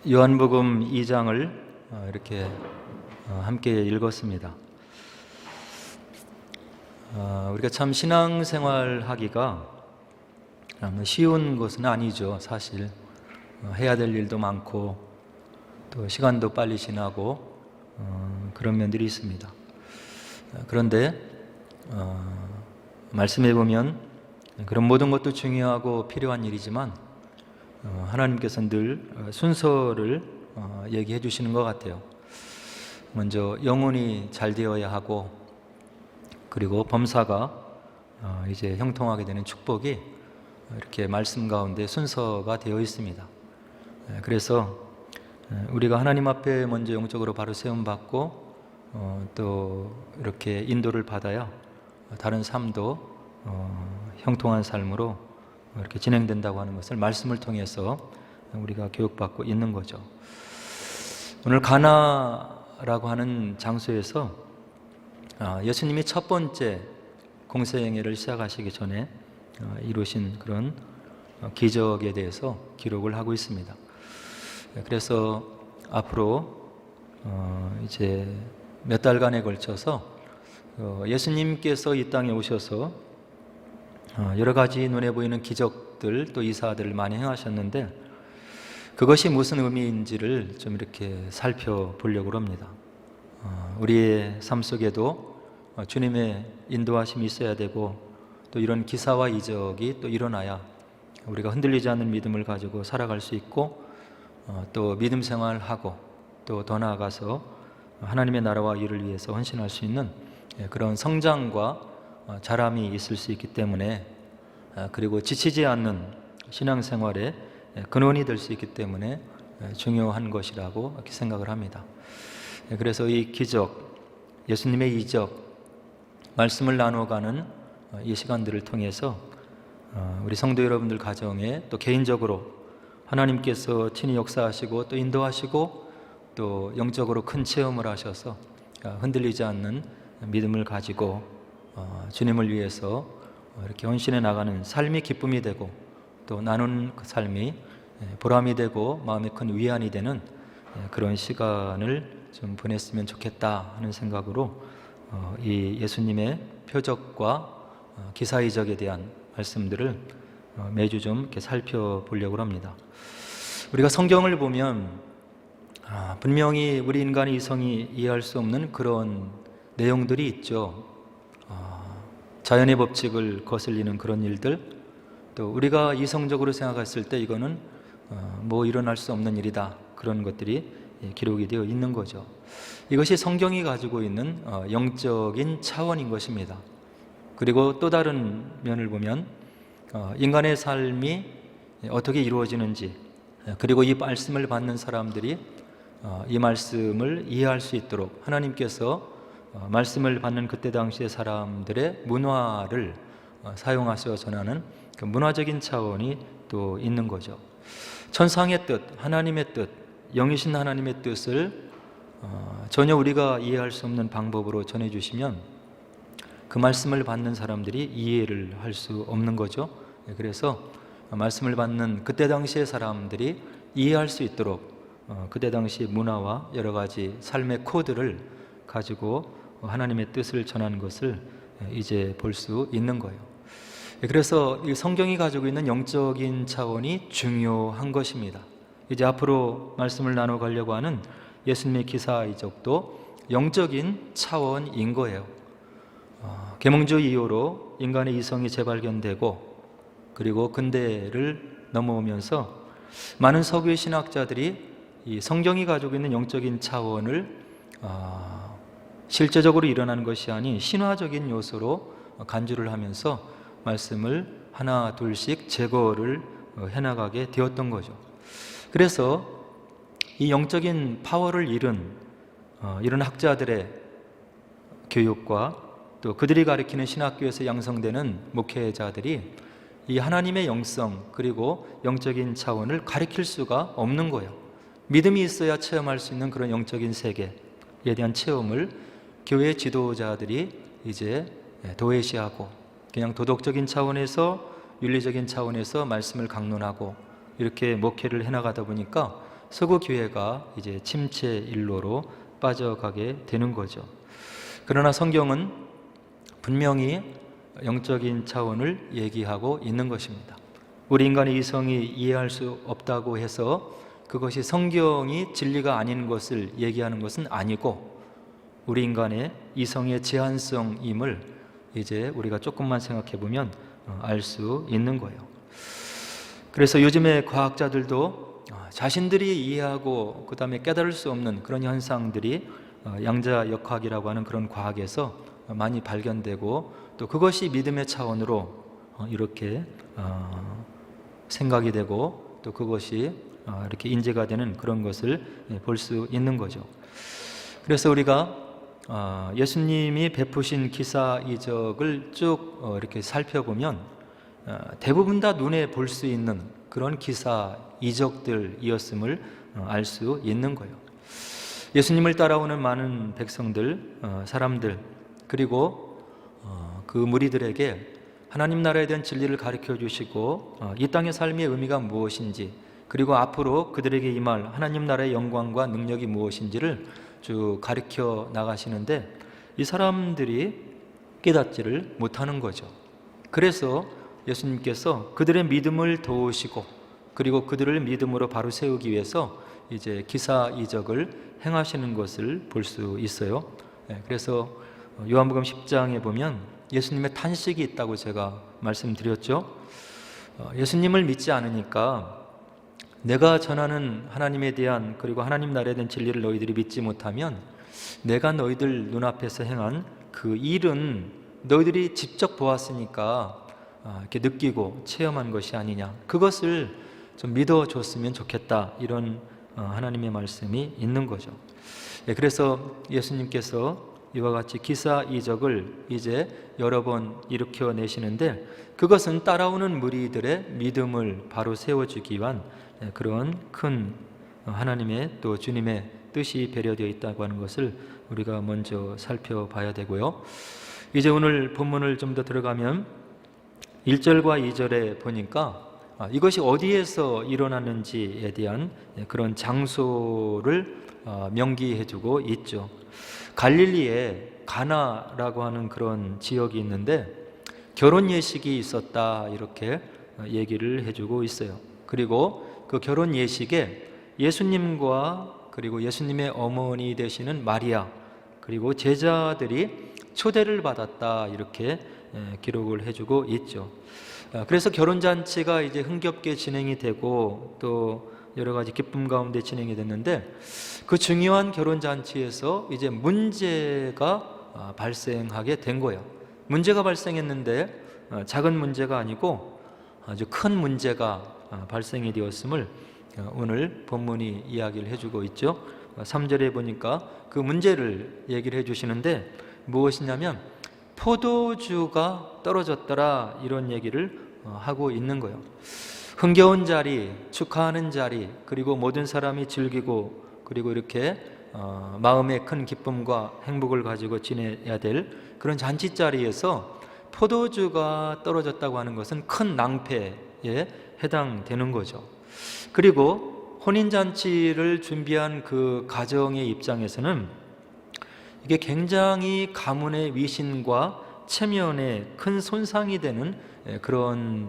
요한복음 2장을 이렇게 함께 읽었습니다. 우리가 참 신앙생활 하기가 쉬운 것은 아니죠. 사실 해야 될 일도 많고 또 시간도 빨리 지나고 그런 면들이 있습니다. 그런데 말씀해 보면 그런 모든 것도 중요하고 필요한 일이지만 하나님께서 늘 순서를 얘기해 주시는 것 같아요. 먼저 영혼이 잘 되어야 하고, 그리고 범사가 이제 형통하게 되는 축복이 이렇게 말씀 가운데 순서가 되어 있습니다. 그래서 우리가 하나님 앞에 먼저 영적으로 바로 세움받고 또 이렇게 인도를 받아야 다른 삶도 형통한 삶으로 이렇게 진행된다고 하는 것을 말씀을 통해서 우리가 교육받고 있는 거죠. 오늘 가나라고 하는 장소에서 예수님이 첫 번째 공생애를 시작하시기 전에 이루신 그런 기적에 대해서 기록을 하고 있습니다. 그래서 앞으로 이제 몇 달간에 걸쳐서 예수님께서 이 땅에 오셔서 여러 가지 눈에 보이는 기적들 또 이사들을 많이 행하셨는데, 그것이 무슨 의미인지를 좀 이렇게 살펴보려고 합니다. 우리의 삶 속에도 주님의 인도하심이 있어야 되고, 또 이런 기사와 이적이 또 일어나야 우리가 흔들리지 않는 믿음을 가지고 살아갈 수 있고, 또 믿음 생활하고 또 더 나아가서 하나님의 나라와 일을 위해서 헌신할 수 있는 그런 성장과 자람이 있을 수 있기 때문에, 그리고 지치지 않는 신앙생활의 근원이 될 수 있기 때문에 중요한 것이라고 이렇게 생각을 합니다. 그래서 이 기적, 예수님의 이적, 말씀을 나눠가는 이 시간들을 통해서 우리 성도 여러분들 가정에 또 개인적으로 하나님께서 친히 역사하시고 또 인도하시고 또 영적으로 큰 체험을 하셔서 흔들리지 않는 믿음을 가지고 주님을 위해서 이렇게 헌신해 나가는 삶이 기쁨이 되고, 또 나눈 그 삶이 보람이 되고 마음에 큰 위안이 되는 그런 시간을 좀 보냈으면 좋겠다 하는 생각으로 이 예수님의 표적과 기사이적에 대한 말씀들을 매주 좀 이렇게 살펴보려고 합니다. 우리가 성경을 보면 분명히 우리 인간의 이성이 이해할 수 없는 그런 내용들이 있죠. 자연의 법칙을 거슬리는 그런 일들, 또 우리가 이성적으로 생각했을 때 이거는 뭐 일어날 수 없는 일이다, 그런 것들이 기록이 되어 있는 거죠. 이것이 성경이 가지고 있는 영적인 차원인 것입니다. 그리고 또 다른 면을 보면 인간의 삶이 어떻게 이루어지는지, 그리고 이 말씀을 받는 사람들이 이 말씀을 이해할 수 있도록 하나님께서 말씀을 받는 그때 당시의 사람들의 문화를 사용하셔 전하는 그 문화적인 차원이 또 있는 거죠. 천상의 뜻, 하나님의 뜻, 영이신 하나님의 뜻을 전혀 우리가 이해할 수 없는 방법으로 전해주시면 그 말씀을 받는 사람들이 이해를 할 수 없는 거죠. 그래서 말씀을 받는 그때 당시의 사람들이 이해할 수 있도록 그때 당시 문화와 여러 가지 삶의 코드를 가지고 하나님의 뜻을 전하는 것을 이제 볼 수 있는 거예요. 그래서 이 성경이 가지고 있는 영적인 차원이 중요한 것입니다. 이제 앞으로 말씀을 나눠가려고 하는 예수님의 기사 이적도 영적인 차원인 거예요. 계몽주 이후로 인간의 이성이 재발견되고, 그리고 근대를 넘어오면서 많은 서구의 신학자들이 이 성경이 가지고 있는 영적인 차원을 실제적으로 일어나는 것이 아닌 신화적인 요소로 간주를 하면서 말씀을 하나 둘씩 제거를 해나가게 되었던 거죠. 그래서 이 영적인 파워를 잃은 이런 학자들의 교육과 또 그들이 가르치는 신학교에서 양성되는 목회자들이 이 하나님의 영성 그리고 영적인 차원을 가르칠 수가 없는 거예요. 믿음이 있어야 체험할 수 있는 그런 영적인 세계에 대한 체험을 교회 지도자들이 이제 도외시하고, 그냥 도덕적인 차원에서 윤리적인 차원에서 말씀을 강론하고 이렇게 목회를 해나가다 보니까 서구 교회가 이제 침체 일로로 빠져가게 되는 거죠. 그러나 성경은 분명히 영적인 차원을 얘기하고 있는 것입니다. 우리 인간의 이성이 이해할 수 없다고 해서 그것이 성경이 진리가 아닌 것을 얘기하는 것은 아니고, 우리 인간의 이성의 제한성임을 이제 우리가 조금만 생각해 보면 알 수 있는 거예요. 그래서 요즘의 과학자들도 자신들이 이해하고 그 다음에 깨달을 수 없는 그런 현상들이 양자역학이라고 하는 그런 과학에서 많이 발견되고, 또 그것이 믿음의 차원으로 이렇게 생각이 되고, 또 그것이 이렇게 인지가 되는 그런 것을 볼 수 있는 거죠. 그래서 우리가 예수님이 베푸신 기사 이적을 쭉 이렇게 살펴보면 대부분 다 눈에 볼 수 있는 그런 기사 이적들이었음을 알 수 있는 거예요. 예수님을 따라오는 많은 백성들, 사람들, 그리고 그 무리들에게 하나님 나라에 대한 진리를 가르쳐 주시고 이 땅의 삶의 의미가 무엇인지, 그리고 앞으로 그들에게 임할 하나님 나라의 영광과 능력이 무엇인지를 쭉 가르쳐 나가시는데, 이 사람들이 깨닫지를 못하는 거죠. 그래서 예수님께서 그들의 믿음을 도우시고, 그리고 그들을 믿음으로 바로 세우기 위해서 이제 기사 이적을 행하시는 것을 볼 수 있어요. 그래서 요한복음 10장에 보면 예수님의 탄식이 있다고 제가 말씀드렸죠. 예수님을 믿지 않으니까 내가 전하는 하나님에 대한, 그리고 하나님 나라에 대한 진리를 너희들이 믿지 못하면 내가 너희들 눈앞에서 행한 그 일은 너희들이 직접 보았으니까 이렇게 느끼고 체험한 것이 아니냐, 그것을 좀 믿어줬으면 좋겠다, 이런 하나님의 말씀이 있는 거죠. 그래서 예수님께서 이와 같이 기사 이적을 이제 여러 번 일으켜내시는데, 그것은 따라오는 무리들의 믿음을 바로 세워주기 위한 그런 큰 하나님의, 또 주님의 뜻이 배려되어 있다고 하는 것을 우리가 먼저 살펴봐야 되고요. 이제 오늘 본문을 좀 더 들어가면 1절과 2절에 보니까 이것이 어디에서 일어났는지에 대한 그런 장소를 명기해주고 있죠. 갈릴리에 가나라고 하는 그런 지역이 있는데 결혼 예식이 있었다, 이렇게 얘기를 해주고 있어요. 그리고 그 결혼 예식에 예수님과 그리고 예수님의 어머니 되시는 마리아, 그리고 제자들이 초대를 받았다, 이렇게 기록을 해주고 있죠. 그래서 결혼잔치가 이제 흥겹게 진행이 되고 또 여러 가지 기쁨 가운데 진행이 됐는데, 그 중요한 결혼잔치에서 이제 문제가 발생하게 된 거예요. 문제가 발생했는데 작은 문제가 아니고 아주 큰 문제가 발생이 되었음을 오늘 본문이 이야기를 해주고 있죠. 3절에 보니까 그 문제를 얘기를 해주시는데 무엇이냐면 포도주가 떨어졌더라, 이런 얘기를 하고 있는 거예요. 흥겨운 자리, 축하하는 자리, 그리고 모든 사람이 즐기고 그리고 이렇게 마음의 큰 기쁨과 행복을 가지고 지내야 될 그런 잔치 자리에서 포도주가 떨어졌다고 하는 것은 큰 낭패에 해당되는 거죠. 그리고 혼인잔치를 준비한 그 가정의 입장에서는 이게 굉장히 가문의 위신과 체면에 큰 손상이 되는 그런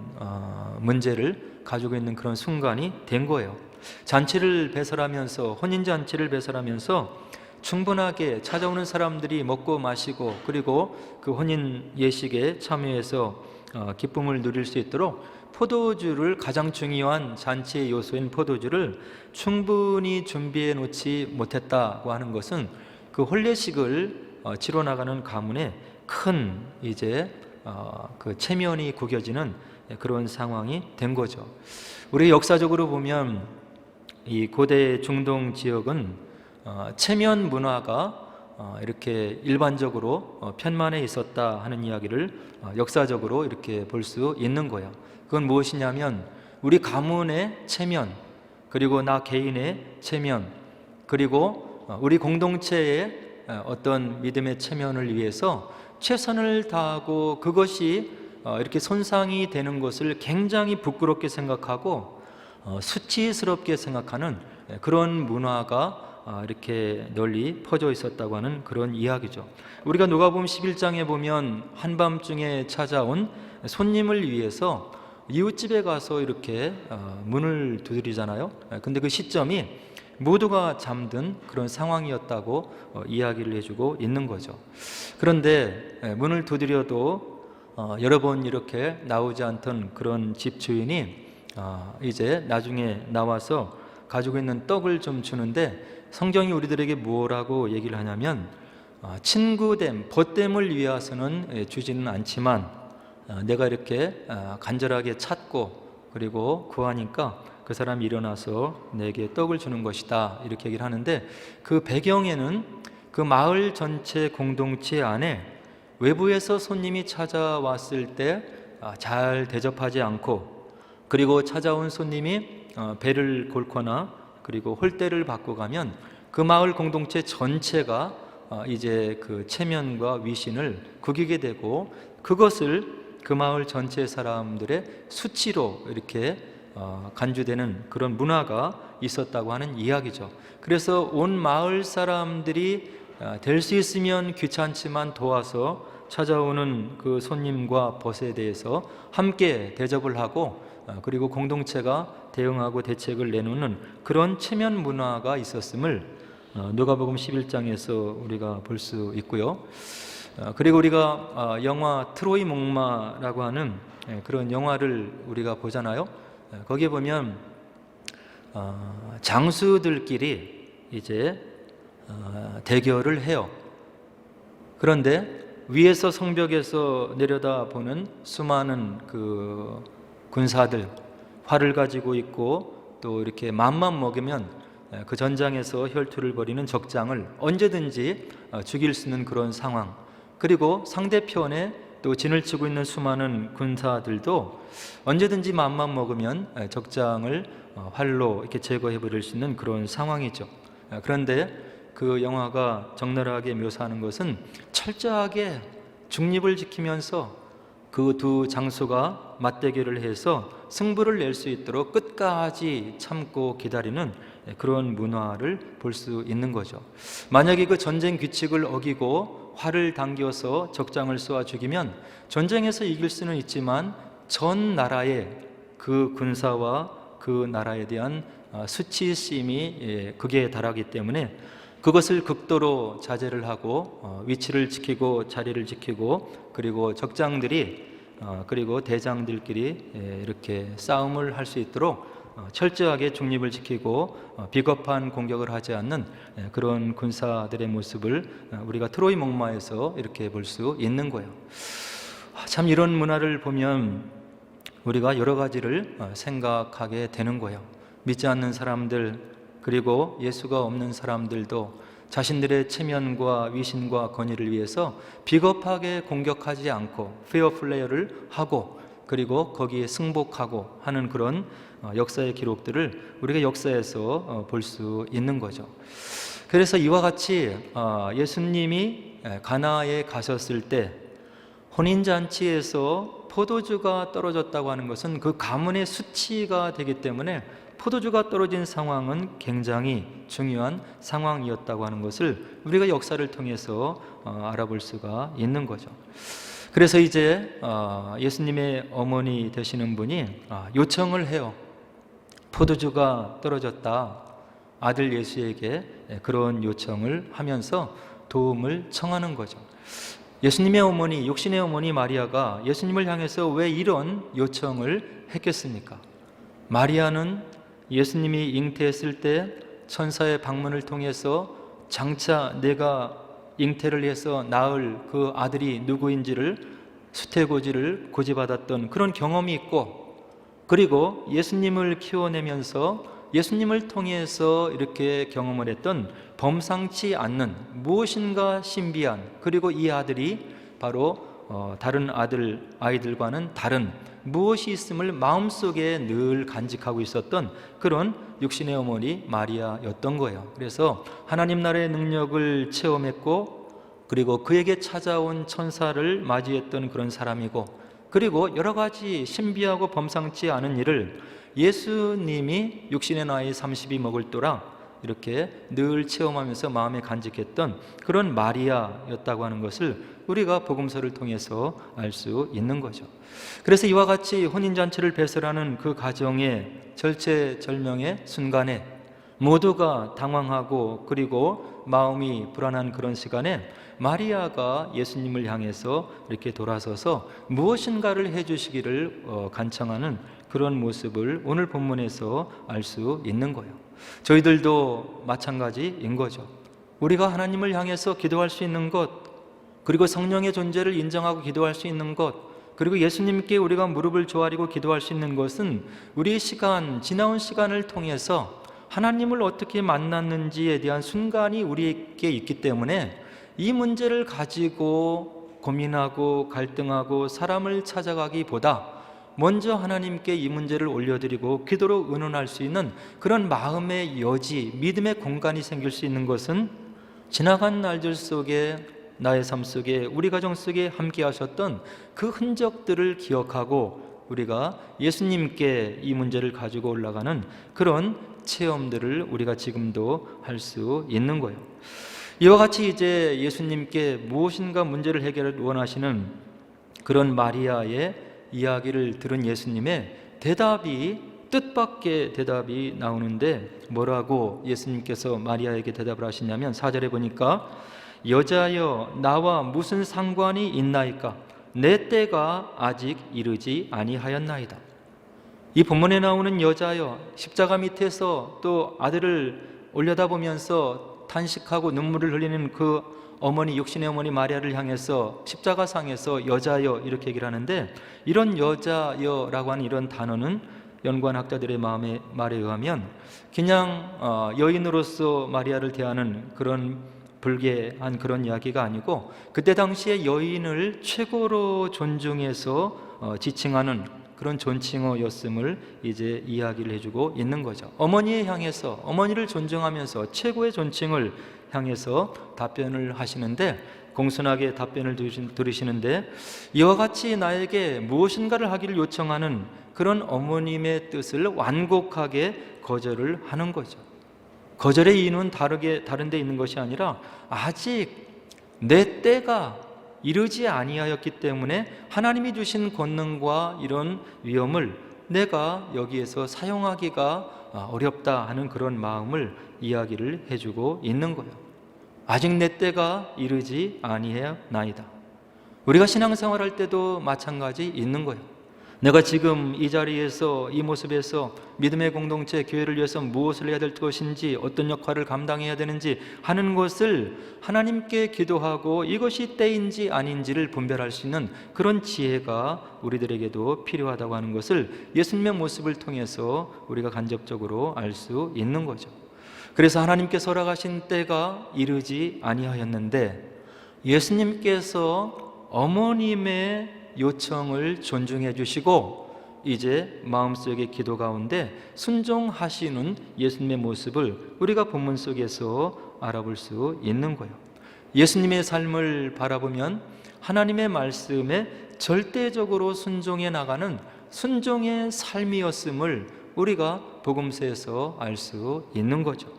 문제를 가지고 있는 그런 순간이 된 거예요. 잔치를 배설하면서, 혼인잔치를 배설하면서 충분하게 찾아오는 사람들이 먹고 마시고 그리고 그 혼인 예식에 참여해서 기쁨을 누릴 수 있도록 포도주를, 가장 중요한 잔치의 요소인 포도주를 충분히 준비해 놓지 못했다고 하는 것은 그 혼례식을 치러 나가는 가문에 큰 이제 그 체면이 구겨지는 그런 상황이 된 거죠. 우리 역사적으로 보면 이 고대 중동 지역은 체면 문화가 이렇게 일반적으로 편만해 있었다 하는 이야기를 역사적으로 이렇게 볼 수 있는 거예요. 그건 무엇이냐면 우리 가문의 체면, 그리고 나 개인의 체면, 그리고 우리 공동체의 어떤 믿음의 체면을 위해서 최선을 다하고 그것이 이렇게 손상이 되는 것을 굉장히 부끄럽게 생각하고 수치스럽게 생각하는 그런 문화가 이렇게 널리 퍼져 있었다고 하는 그런 이야기죠. 우리가 누가복음 11장에 보면 한밤중에 찾아온 손님을 위해서 이웃집에 가서 이렇게 문을 두드리잖아요. 근데 그 시점이 모두가 잠든 그런 상황이었다고 이야기를 해주고 있는 거죠. 그런데 문을 두드려도 여러 번 이렇게 나오지 않던 그런 집 주인이 이제 나중에 나와서 가지고 있는 떡을 좀 주는데, 성경이 우리들에게 뭐라고 얘기를 하냐면 친구됨, 벗됨을 위해서는 주지는 않지만 내가 이렇게 간절하게 찾고 그리고 구하니까 그 사람이 일어나서 내게 떡을 주는 것이다, 이렇게 얘기를 하는데, 그 배경에는 그 마을 전체 공동체 안에 외부에서 손님이 찾아왔을 때 잘 대접하지 않고, 그리고 찾아온 손님이 배를 골거나 그리고 홀대를 받고 가면 그 마을 공동체 전체가 이제 그 체면과 위신을 구기게 되고, 그것을 그 마을 전체 사람들의 수치로 이렇게 간주되는 그런 문화가 있었다고 하는 이야기죠. 그래서 온 마을 사람들이 될 수 있으면 귀찮지만 도와서 찾아오는 그 손님과 벗에 대해서 함께 대접을 하고, 그리고 공동체가 대응하고 대책을 내놓는 그런 체면 문화가 있었음을 누가복음 11장에서 우리가 볼 수 있고요. 그리고 우리가 영화 트로이 목마라고 하는 그런 영화를 우리가 보잖아요. 거기에 보면 장수들끼리 이제 대결을 해요. 그런데 위에서 성벽에서 내려다보는 수많은 그 군사들, 활을 가지고 있고 또 이렇게 맘만 먹으면 그 전장에서 혈투를 벌이는 적장을 언제든지 죽일 수 있는 그런 상황, 그리고 상대편에 또 진을 치고 있는 수많은 군사들도 언제든지 맘만 먹으면 적장을 활로 이렇게 제거해 버릴 수 있는 그런 상황이죠. 그런데 그 영화가 적나라하게 묘사하는 것은 철저하게 중립을 지키면서 그 두 장수가 맞대결을 해서 승부를 낼 수 있도록 끝까지 참고 기다리는 그런 문화를 볼 수 있는 거죠. 만약에 그 전쟁 규칙을 어기고 활을 당겨서 적장을 쏘아 죽이면 전쟁에서 이길 수는 있지만 전 나라의 그 군사와 그 나라에 대한 수치심이 극에 달하기 때문에 그것을 극도로 자제를 하고 위치를 지키고 자리를 지키고, 그리고 적장들이 그리고 대장들끼리 이렇게 싸움을 할 수 있도록 철저하게 중립을 지키고 비겁한 공격을 하지 않는 그런 군사들의 모습을 우리가 트로이 목마에서 이렇게 볼 수 있는 거예요. 참 이런 문화를 보면 우리가 여러 가지를 생각하게 되는 거예요. 믿지 않는 사람들, 그리고 예수가 없는 사람들도 자신들의 체면과 위신과 권위를 위해서 비겁하게 공격하지 않고 페어플레이를 하고, 그리고 거기에 승복하고 하는 그런 역사의 기록들을 우리가 역사에서 볼 수 있는 거죠. 그래서 이와 같이 예수님이 가나에 가셨을 때 혼인잔치에서 포도주가 떨어졌다고 하는 것은 그 가문의 수치가 되기 때문에 포도주가 떨어진 상황은 굉장히 중요한 상황이었다고 하는 것을 우리가 역사를 통해서 알아볼 수가 있는 거죠. 그래서 이제 예수님의 어머니 되시는 분이 요청을 해요. 포도주가 떨어졌다, 아들 예수에게 그런 요청을 하면서 도움을 청하는 거죠. 예수님의 어머니, 육신의 어머니 마리아가 예수님을 향해서 왜 이런 요청을 했겠습니까? 마리아는 예수님이 잉태했을 때 천사의 방문을 통해서 장차 내가 잉태를 해서 낳을 그 아들이 누구인지를 수태고지를 고지받았던 그런 경험이 있고, 그리고 예수님을 키워내면서 예수님을 통해서 이렇게 경험을 했던 범상치 않는 무엇인가 신비한, 그리고 이 아들이 바로 다른 아이들과는 다른 무엇이 있음을 마음속에 늘 간직하고 있었던 그런 육신의 어머니 마리아였던 거예요. 그래서 하나님 나라의 능력을 체험했고, 그리고 그에게 찾아온 천사를 맞이했던 그런 사람이고, 그리고 여러 가지 신비하고 범상치 않은 일을 예수님이 육신의 나이 30이 먹을 또라 이렇게 늘 체험하면서 마음에 간직했던 그런 마리아였다고 하는 것을 우리가 복음서를 통해서 알 수 있는 거죠. 그래서 이와 같이 혼인잔치를 배설하는 그 가정의 절체절명의 순간에 모두가 당황하고 그리고 마음이 불안한 그런 시간에 마리아가 예수님을 향해서 이렇게 돌아서서 무엇인가를 해주시기를 간청하는 그런 모습을 오늘 본문에서 알 수 있는 거예요. 저희들도 마찬가지인 거죠. 우리가 하나님을 향해서 기도할 수 있는 것, 그리고 성령의 존재를 인정하고 기도할 수 있는 것, 그리고 예수님께 우리가 무릎을 조아리고 기도할 수 있는 것은 우리의 시간, 지나온 시간을 통해서 하나님을 어떻게 만났는지에 대한 순간이 우리에게 있기 때문에 이 문제를 가지고 고민하고 갈등하고 사람을 찾아가기보다 먼저 하나님께 이 문제를 올려드리고 기도로 의논할 수 있는 그런 마음의 여지, 믿음의 공간이 생길 수 있는 것은 지나간 날들 속에 나의 삶 속에 우리 가정 속에 함께 하셨던 그 흔적들을 기억하고 우리가 예수님께 이 문제를 가지고 올라가는 그런 체험들을 우리가 지금도 할 수 있는 거예요. 이와 같이 이제 예수님께 무엇인가 문제를 해결을 원하시는 그런 마리아의 이야기를 들은 예수님의 대답이 뜻밖의 대답이 나오는데 뭐라고 예수님께서 마리아에게 대답을 하시냐면 4절에 보니까 여자여 나와 무슨 상관이 있나이까 내 때가 아직 이르지 아니하였나이다. 이 본문에 나오는 여자여, 십자가 밑에서 또 아들을 올려다보면서 탄식하고 눈물을 흘리는 그 어머니, 육신의 어머니 마리아를 향해서 십자가상에서 여자여 이렇게 얘기를 하는데, 이런 여자여라고 하는 이런 단어는 연관학자들의 말에 의하면 그냥 여인으로서 마리아를 대하는 그런 불쾌한 그런 이야기가 아니고, 그때 당시에 여인을 최고로 존중해서 지칭하는 그런 존칭어였음을 이제 이야기를 해주고 있는 거죠. 어머니에 향해서, 어머니를 존중하면서 최고의 존칭을 향해서 답변을 하시는데, 공손하게 답변을 들으시는데, 이와 같이 나에게 무엇인가를 하기를 요청하는 그런 어머님의 뜻을 완곡하게 거절을 하는 거죠. 거절의 이유는 다른 데 있는 것이 아니라 아직 내 때가 이르지 아니하였기 때문에 하나님이 주신 권능과 이런 위엄을 내가 여기에서 사용하기가 어렵다 하는 그런 마음을 이야기를 해주고 있는 거예요. 아직 내 때가 이르지 아니하나이다. 우리가 신앙생활할 때도 마찬가지 있는 거예요. 내가 지금 이 자리에서, 이 모습에서 믿음의 공동체, 교회를 위해서 무엇을 해야 될 것인지, 어떤 역할을 감당해야 되는지 하는 것을 하나님께 기도하고 이것이 때인지 아닌지를 분별할 수 있는 그런 지혜가 우리들에게도 필요하다고 하는 것을 예수님의 모습을 통해서 우리가 간접적으로 알 수 있는 거죠. 그래서 하나님께서 허락하신 때가 이르지 아니하였는데, 예수님께서 어머님의 요청을 존중해 주시고 이제 마음속의 기도 가운데 순종하시는 예수님의 모습을 우리가 본문 속에서 알아볼 수 있는 거예요. 예수님의 삶을 바라보면 하나님의 말씀에 절대적으로 순종해 나가는 순종의 삶이었음을 우리가 복음서에서 알 수 있는 거죠.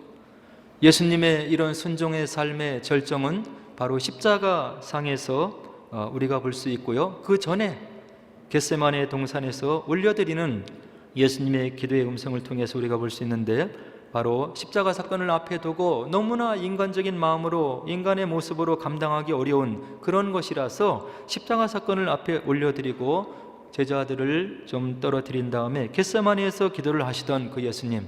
예수님의 이런 순종의 삶의 절정은 바로 십자가상에서 우리가 볼 수 있고요. 그 전에 겟세마네 동산에서 올려드리는 예수님의 기도의 음성을 통해서 우리가 볼 수 있는데, 바로 십자가 사건을 앞에 두고 너무나 인간적인 마음으로, 인간의 모습으로 감당하기 어려운 그런 것이라서 십자가 사건을 앞에 올려드리고 제자들을 좀 떨어뜨린 다음에 겟세마네에서 기도를 하시던 그 예수님,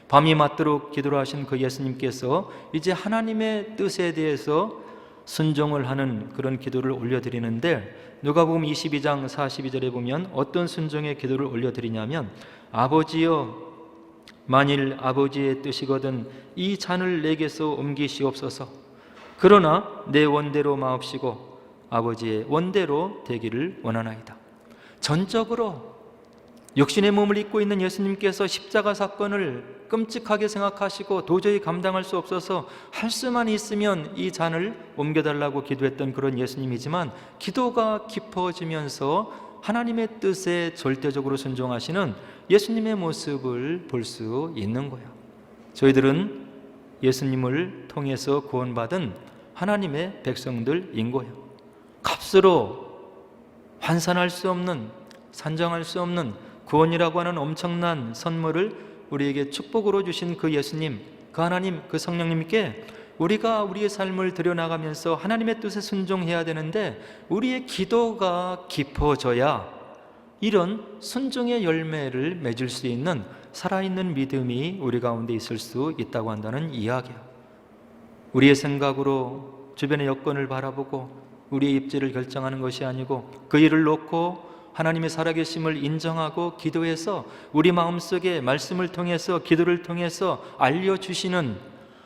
밤이 맞도록 기도를 하신 그 예수님께서 이제 하나님의 뜻에 대해서 순종을 하는 그런 기도를 올려드리는데, 누가복음 22장 42절에 보면 어떤 순종의 기도를 올려드리냐면, 아버지여 만일 아버지의 뜻이거든 이 잔을 내게서 옮기시옵소서. 그러나 내 원대로 마옵시고 아버지의 원대로 되기를 원하나이다. 전적으로 육신의 몸을 입고 있는 예수님께서 십자가 사건을 끔찍하게 생각하시고 도저히 감당할 수 없어서 할 수만 있으면 이 잔을 옮겨달라고 기도했던 그런 예수님이지만, 기도가 깊어지면서 하나님의 뜻에 절대적으로 순종하시는 예수님의 모습을 볼 수 있는 거예요. 저희들은 예수님을 통해서 구원받은 하나님의 백성들인 거예요. 값으로 환산할 수 없는, 산정할 수 없는 구원이라고 하는 엄청난 선물을 우리에게 축복으로 주신 그 예수님, 그 하나님, 그 성령님께 우리가 우리의 삶을 들여나가면서 하나님의 뜻에 순종해야 되는데, 우리의 기도가 깊어져야 이런 순종의 열매를 맺을 수 있는 살아있는 믿음이 우리 가운데 있을 수 있다고 한다는 이야기야. 우리의 생각으로 주변의 여건을 바라보고 우리의 입지를 결정하는 것이 아니고, 그 일을 놓고 하나님의 살아계심을 인정하고 기도해서 우리 마음속에 말씀을 통해서, 기도를 통해서 알려주시는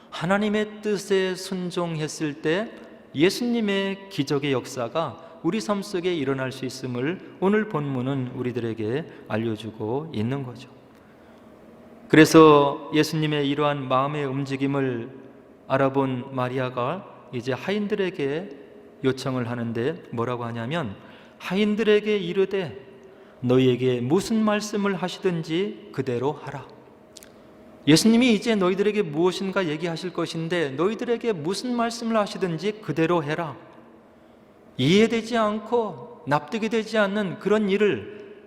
하나님의 뜻에 순종했을 때 예수님의 기적의 역사가 우리 삶 속에 일어날 수 있음을 오늘 본문은 우리들에게 알려주고 있는 거죠. 그래서 예수님의 이러한 마음의 움직임을 알아본 마리아가 이제 하인들에게 요청을 하는데 뭐라고 하냐면, 하인들에게 이르되 너희에게 무슨 말씀을 하시든지 그대로 하라. 예수님이 이제 너희들에게 무엇인가 얘기하실 것인데 너희들에게 무슨 말씀을 하시든지 그대로 해라. 이해되지 않고 납득이 되지 않는 그런 일을,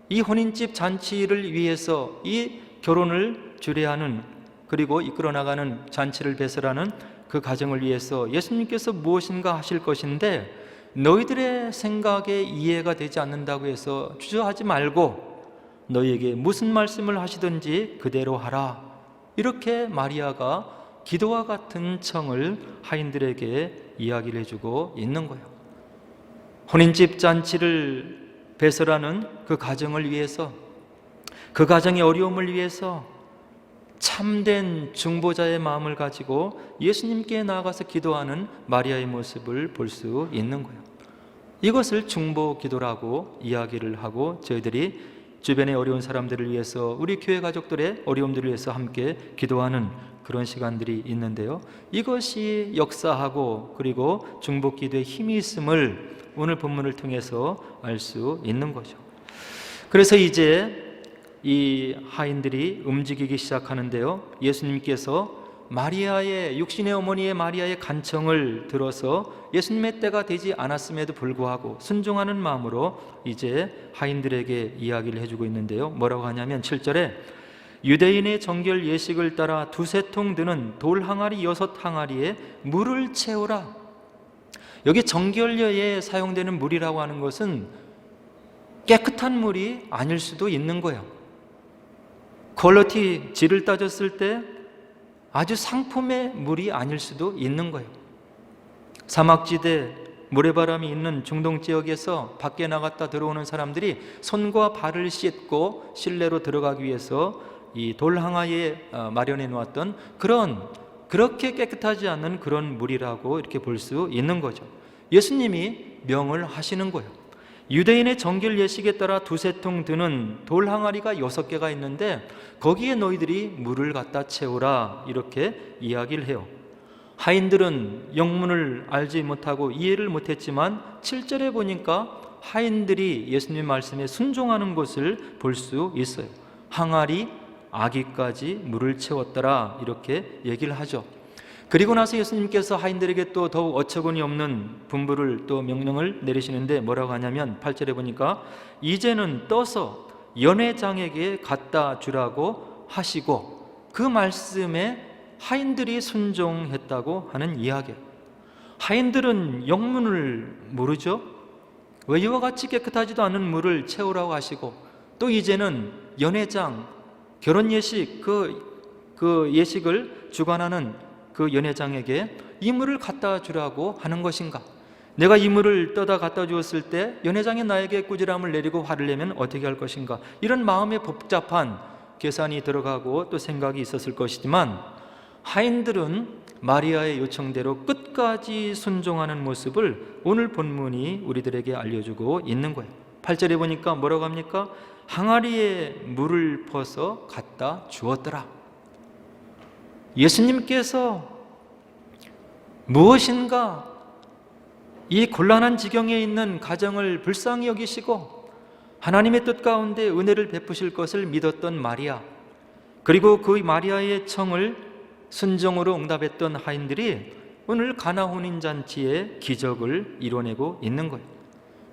이 혼인집 잔치를 위해서 이 결혼을 주례하는, 그리고 이끌어 나가는, 잔치를 배설하는 그 가정을 위해서 예수님께서 무엇인가 하실 것인데 너희들의 생각에 이해가 되지 않는다고 해서 주저하지 말고 너희에게 무슨 말씀을 하시든지 그대로 하라. 이렇게 마리아가 기도와 같은 청을 하인들에게 이야기를 해주고 있는 거예요. 혼인집 잔치를 배설하는 그 가정을 위해서, 그 가정의 어려움을 위해서 참된 중보자의 마음을 가지고 예수님께 나아가서 기도하는 마리아의 모습을 볼 수 있는 거예요. 이것을 중보 기도라고 이야기를 하고, 저희들이 주변의 어려운 사람들을 위해서, 우리 교회 가족들의 어려움들을 위해서 함께 기도하는 그런 시간들이 있는데요, 이것이 역사하고 그리고 중보 기도에 힘이 있음을 오늘 본문을 통해서 알 수 있는 거죠. 그래서 이제 이 하인들이 움직이기 시작하는데요, 예수님께서 마리아의, 육신의 어머니의 마리아의 간청을 들어서 예수님의 때가 되지 않았음에도 불구하고 순종하는 마음으로 이제 하인들에게 이야기를 해주고 있는데요, 뭐라고 하냐면 7절에 유대인의 정결 예식을 따라 2-3통 드는 돌 항아리 6항아리에 물을 채우라. 여기 정결례에 사용되는 물이라고 하는 것은 깨끗한 물이 아닐 수도 있는 거예요. 퀄리티, 질을 따졌을 때 아주 상품의 물이 아닐 수도 있는 거예요. 사막지대, 모래바람이 있는 중동 지역에서 밖에 나갔다 들어오는 사람들이 손과 발을 씻고 실내로 들어가기 위해서 이 돌 항아리에 마련해 놓았던 그렇게 깨끗하지 않은 그런 물이라고 이렇게 볼 수 있는 거죠. 예수님이 명을 하시는 거예요. 유대인의 정결 예식에 따라 2-3통 드는 돌 항아리가 6개가 있는데 거기에 너희들이 물을 갖다 채우라, 이렇게 이야기를 해요. 하인들은 영문을 알지 못하고 이해를 못했지만 7절에 보니까 하인들이 예수님 말씀에 순종하는 것을 볼 수 있어요. 항아리 아기까지 물을 채웠더라, 이렇게 얘기를 하죠. 그리고 나서 예수님께서 하인들에게 또 더욱 어처구니 없는 분부를, 또 명령을 내리시는데 뭐라고 하냐면 8절에 보니까 이제는 떠서 연회장에게 갖다 주라고 하시고, 그 말씀에 하인들이 순종했다고 하는 이야기예요. 하인들은 영문을 모르죠. 왜 이와 같이 깨끗하지도 않은 물을 채우라고 하시고, 또 이제는 연회장, 결혼 예식, 그 예식을 주관하는 그 연회장에게 이 물을 갖다 주라고 하는 것인가? 내가 이 물을 떠다 갖다 주었을 때 연회장이 나에게 꾸지람을 내리고 화를 내면 어떻게 할 것인가? 이런 마음의 복잡한 계산이 들어가고 또 생각이 있었을 것이지만, 하인들은 마리아의 요청대로 끝까지 순종하는 모습을 오늘 본문이 우리들에게 알려주고 있는 거예요. 8절에 보니까 뭐라고 합니까? 항아리에 물을 퍼서 갖다 주었더라. 예수님께서 무엇인가 이 곤란한 지경에 있는 가정을 불쌍히 여기시고 하나님의 뜻 가운데 은혜를 베푸실 것을 믿었던 마리아, 그리고 그 마리아의 청을 순종으로 응답했던 하인들이 오늘 가나 혼인잔치의 기적을 이뤄내고 있는 거예요.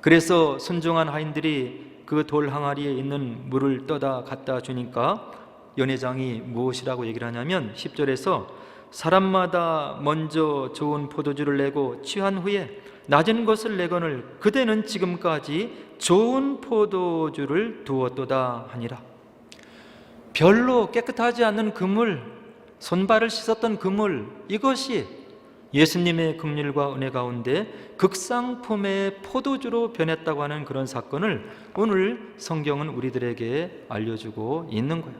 그래서 순종한 하인들이 그 돌 항아리에 있는 물을 떠다 갖다 주니까 연회장이 무엇이라고 얘기를 하냐면 10절에서 사람마다 먼저 좋은 포도주를 내고 취한 후에 낮은 것을 내거늘 그대는 지금까지 좋은 포도주를 두었도다 하니라. 별로 깨끗하지 않는 그물, 손발을 씻었던 그물, 이것이 예수님의 긍휼과 은혜 가운데 극상품의 포도주로 변했다고 하는 그런 사건을 오늘 성경은 우리들에게 알려주고 있는 거예요.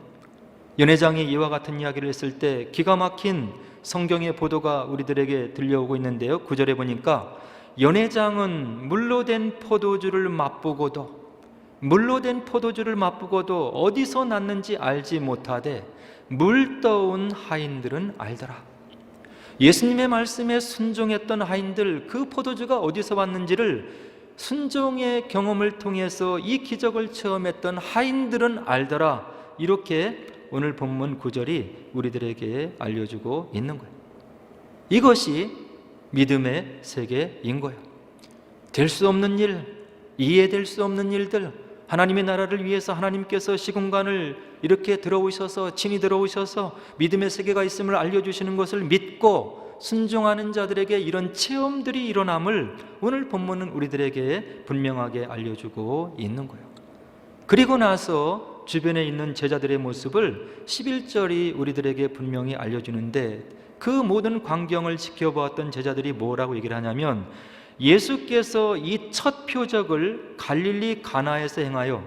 연회장이 이와 같은 이야기를 했을 때 기가 막힌 성경의 보도가 우리들에게 들려오고 있는데요, 9절에 보니까 연회장은 물로 된 포도주를 맛보고도 어디서 났는지 알지 못하되 물 떠온 하인들은 알더라. 예수님의 말씀에 순종했던 하인들, 그 포도주가 어디서 왔는지를 순종의 경험을 통해서 이 기적을 체험했던 하인들은 알더라. 이렇게 오늘 본문 9절이 우리들에게 알려주고 있는 거예요. 이것이 믿음의 세계인 거예요. 될 수 없는 일, 이해될 수 없는 일들, 하나님의 나라를 위해서 하나님께서 시공간을 이렇게 들어오셔서 친히 들어오셔서 믿음의 세계가 있음을 알려주시는 것을 믿고 순종하는 자들에게 이런 체험들이 일어남을 오늘 본문은 우리들에게 분명하게 알려주고 있는 거예요. 그리고 나서 주변에 있는 제자들의 모습을 11절이 우리들에게 분명히 알려주는데, 그 모든 광경을 지켜보았던 제자들이 뭐라고 얘기를 하냐면 예수께서 이 첫 표적을 갈릴리 가나에서 행하여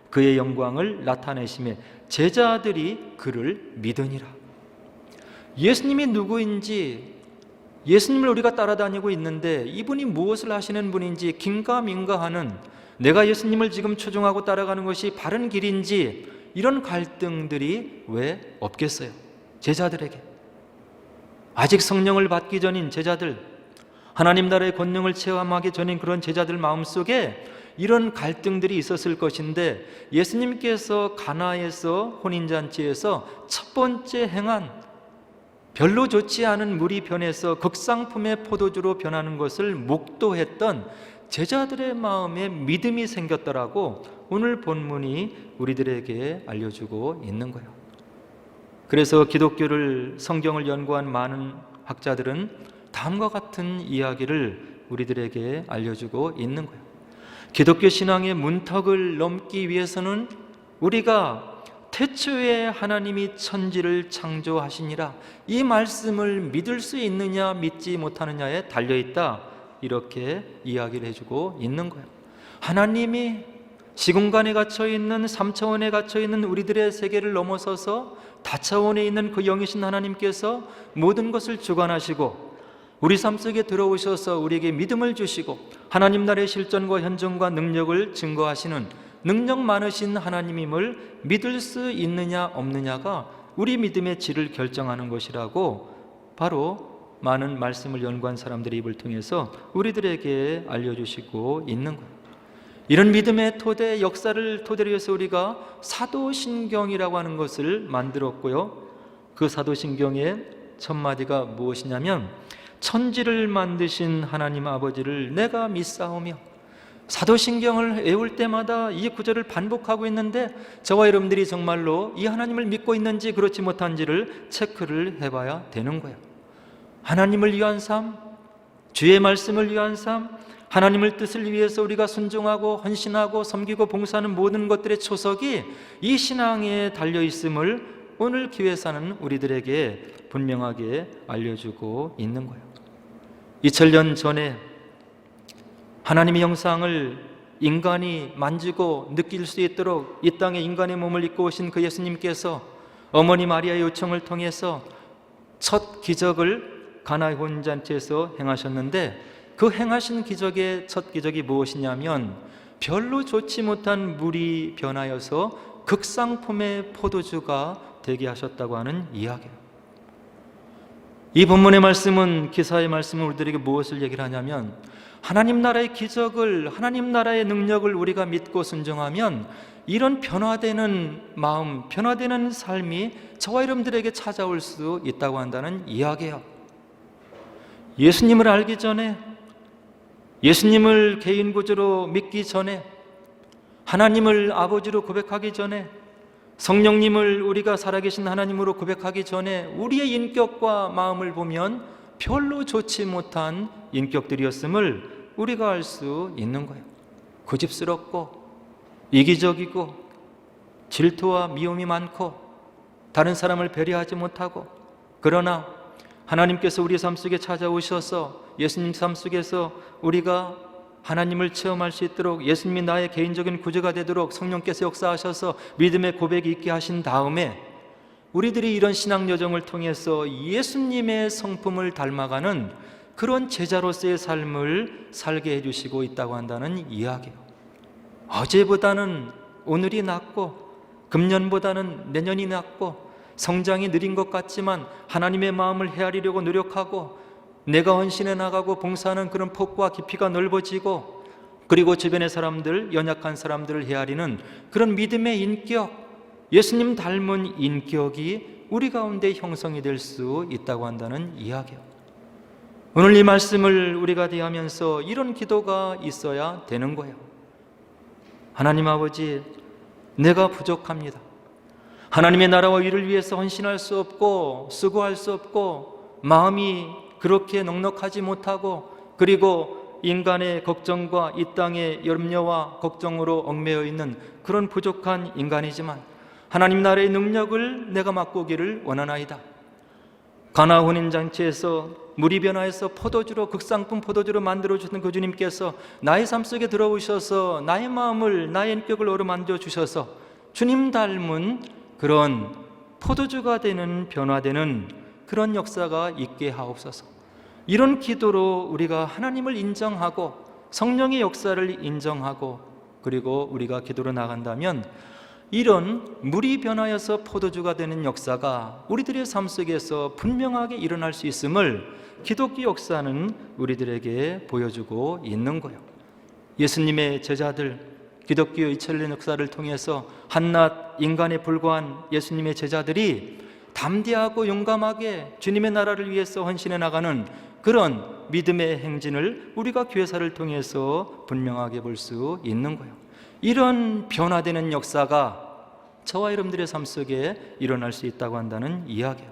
그의 영광을 나타내심에 제자들이 그를 믿으니라. 예수님이 누구인지, 예수님을 우리가 따라다니고 있는데 이분이 무엇을 하시는 분인지 긴가민가하는, 내가 예수님을 지금 추종하고 따라가는 것이 바른 길인지 이런 갈등들이 왜 없겠어요? 제자들에게, 아직 성령을 받기 전인 제자들, 하나님 나라의 권능을 체험하기 전인 그런 제자들 마음속에 이런 갈등들이 있었을 것인데, 예수님께서 가나에서 혼인잔치에서 첫 번째 행한 별로 좋지 않은 물이 변해서 극상품의 포도주로 변하는 것을 목도했던 제자들의 마음에 믿음이 생겼더라고 오늘 본문이 우리들에게 알려주고 있는 거예요. 그래서 기독교를, 성경을 연구한 많은 학자들은 다음과 같은 이야기를 우리들에게 알려주고 있는 거예요. 기독교 신앙의 문턱을 넘기 위해서는 우리가 태초에 하나님이 천지를 창조하시니라, 이 말씀을 믿을 수 있느냐 믿지 못하느냐에 달려있다, 이렇게 이야기를 해주고 있는 거예요. 하나님이 시공간에 갇혀있는 3차원에 갇혀있는 우리들의 세계를 넘어서서 다차원에 있는 그 영이신 하나님께서 모든 것을 주관하시고 우리 삶 속에 들어오셔서 우리에게 믿음을 주시고 하나님 나라의 실존과 현존과 능력을 증거하시는 능력 많으신 하나님임을 믿을 수 있느냐 없느냐가 우리 믿음의 질을 결정하는 것이라고 바로 많은 말씀을 연구한 사람들의 입을 통해서 우리들에게 알려주시고 있는 거예요. 이런 믿음의 토대, 역사를 토대로 해서 우리가 사도신경이라고 하는 것을 만들었고요, 그 사도신경의 첫 마디가 무엇이냐면 천지를 만드신 하나님 아버지를 내가 믿사오며, 사도신경을 외울 때마다 이 구절을 반복하고 있는데 저와 여러분들이 정말로 이 하나님을 믿고 있는지 그렇지 못한지를 체크를 해봐야 되는 거예요. 하나님을 위한 삶, 주의 말씀을 위한 삶, 하나님의 뜻을 위해서 우리가 순종하고 헌신하고 섬기고 봉사하는 모든 것들의 초석이 이 신앙에 달려있음을 오늘 기회 사는 우리들에게 분명하게 알려주고 있는 거예요. 2000년 전에 하나님의 형상을 인간이 만지고 느낄 수 있도록 이 땅에 인간의 몸을 입고 오신 그 예수님께서 어머니 마리아의 요청을 통해서 첫 기적을 가나의 혼인잔치에서 행하셨는데, 그 행하신 기적의 첫 기적이 무엇이냐면 별로 좋지 못한 물이 변하여서 극상품의 포도주가 되게 하셨다고 하는 이야기예요. 이 본문의 말씀은, 기사의 말씀은 우리들에게 무엇을 얘기를 하냐면, 하나님 나라의 기적을, 하나님 나라의 능력을 우리가 믿고 순종하면 이런 변화되는 마음, 변화되는 삶이 저와 여러분들에게 찾아올 수 있다고 한다는 이야기예요. 예수님을 알기 전에, 예수님을 개인 구주로 믿기 전에, 하나님을 아버지로 고백하기 전에, 성령님을 우리가 살아계신 하나님으로 고백하기 전에 우리의 인격과 마음을 보면 별로 좋지 못한 인격들이었음을 우리가 알 수 있는 거예요. 고집스럽고 이기적이고 질투와 미움이 많고 다른 사람을 배려하지 못하고, 그러나 하나님께서 우리 삶 속에 찾아오셔서 예수님 삶 속에서 우리가 하나님을 체험할 수 있도록, 예수님이 나의 개인적인 구주가 되도록 성령께서 역사하셔서 믿음의 고백이 있게 하신 다음에 우리들이 이런 신앙 여정을 통해서 예수님의 성품을 닮아가는 그런 제자로서의 삶을 살게 해주시고 있다고 한다는 이야기예요. 어제보다는 오늘이 낫고 금년보다는 내년이 낫고 성장이 느린 것 같지만 하나님의 마음을 헤아리려고 노력하고 내가 헌신해 나가고 봉사하는 그런 폭과 깊이가 넓어지고, 그리고 주변의 사람들, 연약한 사람들을 헤아리는 그런 믿음의 인격, 예수님 닮은 인격이 우리 가운데 형성이 될 수 있다고 한다는 이야기예요. 오늘 이 말씀을 우리가 대하면서 이런 기도가 있어야 되는 거예요. 하나님 아버지, 내가 부족합니다. 하나님의 나라와 위를 위해서 헌신할 수 없고 수고할 수 없고 마음이 그렇게 넉넉하지 못하고, 그리고 인간의 걱정과 이 땅의 염려와 걱정으로 얽매여 있는 그런 부족한 인간이지만 하나님 나라의 능력을 내가 맛보기를 원하나이다. 가나 혼인잔치에서 물이 변화해서 포도주로, 극상품 포도주로 만들어주신 그 주님께서 나의 삶 속에 들어오셔서 나의 마음을, 나의 인격을 어루만져 주셔서 주님 닮은 그런 포도주가 되는, 변화되는 그런 역사가 있게 하옵소서. 이런 기도로 우리가 하나님을 인정하고 성령의 역사를 인정하고, 그리고 우리가 기도로 나간다면 이런 물이 변하여서 포도주가 되는 역사가 우리들의 삶 속에서 분명하게 일어날 수 있음을 기독교 역사는 우리들에게 보여주고 있는 거예요. 예수님의 제자들, 기독교 2000년 역사를 통해서 한낱 인간에 불과한 예수님의 제자들이 담대하고 용감하게 주님의 나라를 위해서 헌신해 나가는 그런 믿음의 행진을 우리가 교회사를 통해서 분명하게 볼 수 있는 거예요. 이런 변화되는 역사가 저와 여러분들의 삶 속에 일어날 수 있다고 한다는 이야기예요.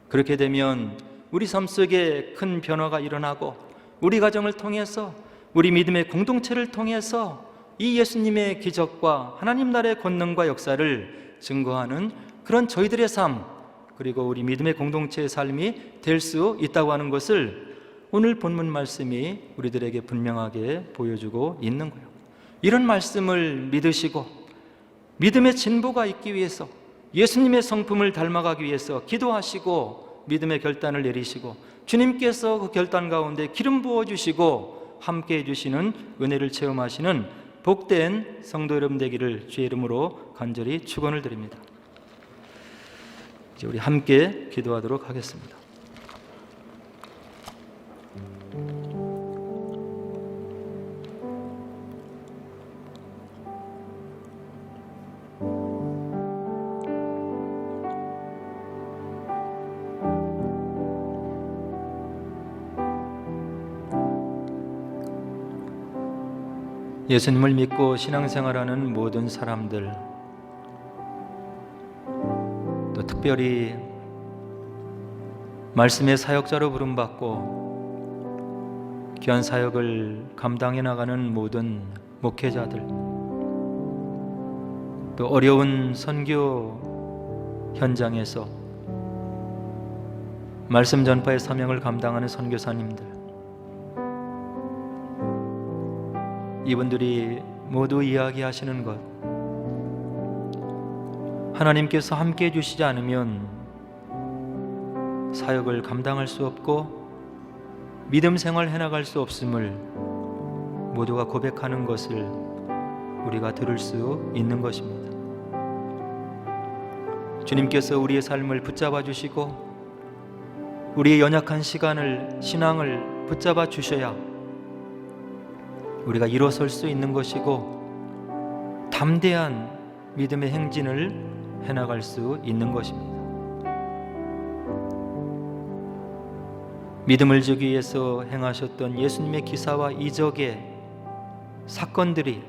그렇게 되면 우리 삶 속에 큰 변화가 일어나고 우리 가정을 통해서, 우리 믿음의 공동체를 통해서 이 예수님의 기적과 하나님 나라의 권능과 역사를 증거하는 그런 저희들의 삶, 그리고 우리 믿음의 공동체의 삶이 될 수 있다고 하는 것을 오늘 본문 말씀이 우리들에게 분명하게 보여주고 있는 거예요. 이런 말씀을 믿으시고 믿음의 진보가 있기 위해서, 예수님의 성품을 닮아가기 위해서 기도하시고 믿음의 결단을 내리시고 주님께서 그 결단 가운데 기름 부어주시고 함께해 주시는 은혜를 체험하시는 복된 성도 여러분 되기를 주의 이름으로 간절히 축원을 드립니다. 이제 우리 함께 기도하도록 하겠습니다. 예수님을 믿고 신앙생활하는 모든 사람들, 또 특별히 말씀의 사역자로 부름받고 귀한 사역을 감당해 나가는 모든 목회자들, 또 어려운 선교 현장에서 말씀 전파의 사명을 감당하는 선교사님들, 이분들이 모두 이야기하시는 것, 하나님께서 함께해 주시지 않으면 사역을 감당할 수 없고 믿음 생활 해나갈 수 없음을 모두가 고백하는 것을 우리가 들을 수 있는 것입니다. 주님께서 우리의 삶을 붙잡아 주시고 우리의 연약한 신앙을 붙잡아 주셔야 우리가 일어설 수 있는 것이고 담대한 믿음의 행진을 해나갈 수 있는 것입니다. 믿음을 주기 위해서 행하셨던 예수님의 기사와 이적의 사건들이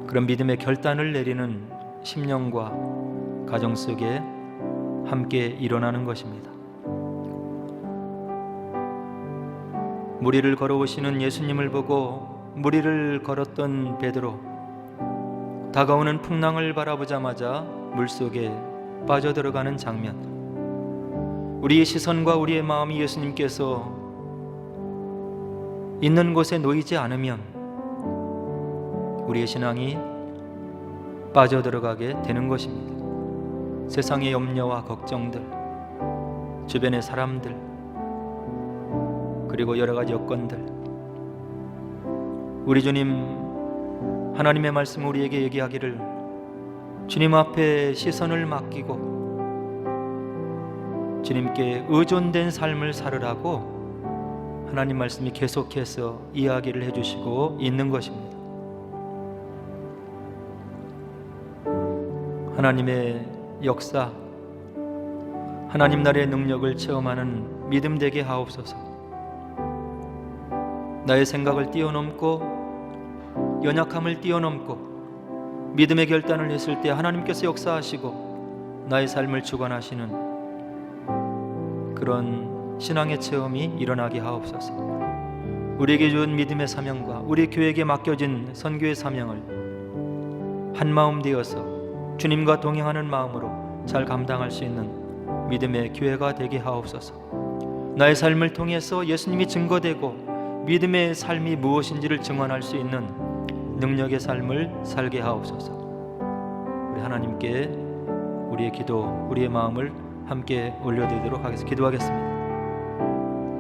그런 믿음의 결단을 내리는 심령과 가정 속에 함께 일어나는 것입니다. 무리를 걸어오시는 예수님을 보고 무리를 걸었던 베드로, 다가오는 풍랑을 바라보자마자 물속에 빠져들어가는 장면, 우리의 시선과 우리의 마음이 예수님께서 있는 곳에 놓이지 않으면 우리의 신앙이 빠져들어가게 되는 것입니다. 세상의 염려와 걱정들, 주변의 사람들, 그리고 여러 가지 여건들, 우리 주님 하나님의 말씀 우리에게 얘기하기를 주님 앞에 시선을 맡기고 주님께 의존된 삶을 살으라고 하나님 말씀이 계속해서 이야기를 해주시고 있는 것입니다. 하나님의 역사, 하나님 나라의 능력을 체험하는 믿음 되게 하옵소서. 나의 생각을 뛰어넘고 연약함을 뛰어넘고 믿음의 결단을 했을 때 하나님께서 역사하시고 나의 삶을 주관하시는 그런 신앙의 체험이 일어나게 하옵소서. 우리에게 준 믿음의 사명과 우리 교회에게 맡겨진 선교의 사명을 한마음 되어서 주님과 동행하는 마음으로 잘 감당할 수 있는 믿음의 교회가 되게 하옵소서. 나의 삶을 통해서 예수님이 증거되고 믿음의 삶이 무엇인지를 증언할 수 있는 능력의 삶을 살게 하옵소서. 우리 하나님께 우리의 기도, 우리의 마음을 함께 올려드리도록 하겠습니다. 기도하겠습니다.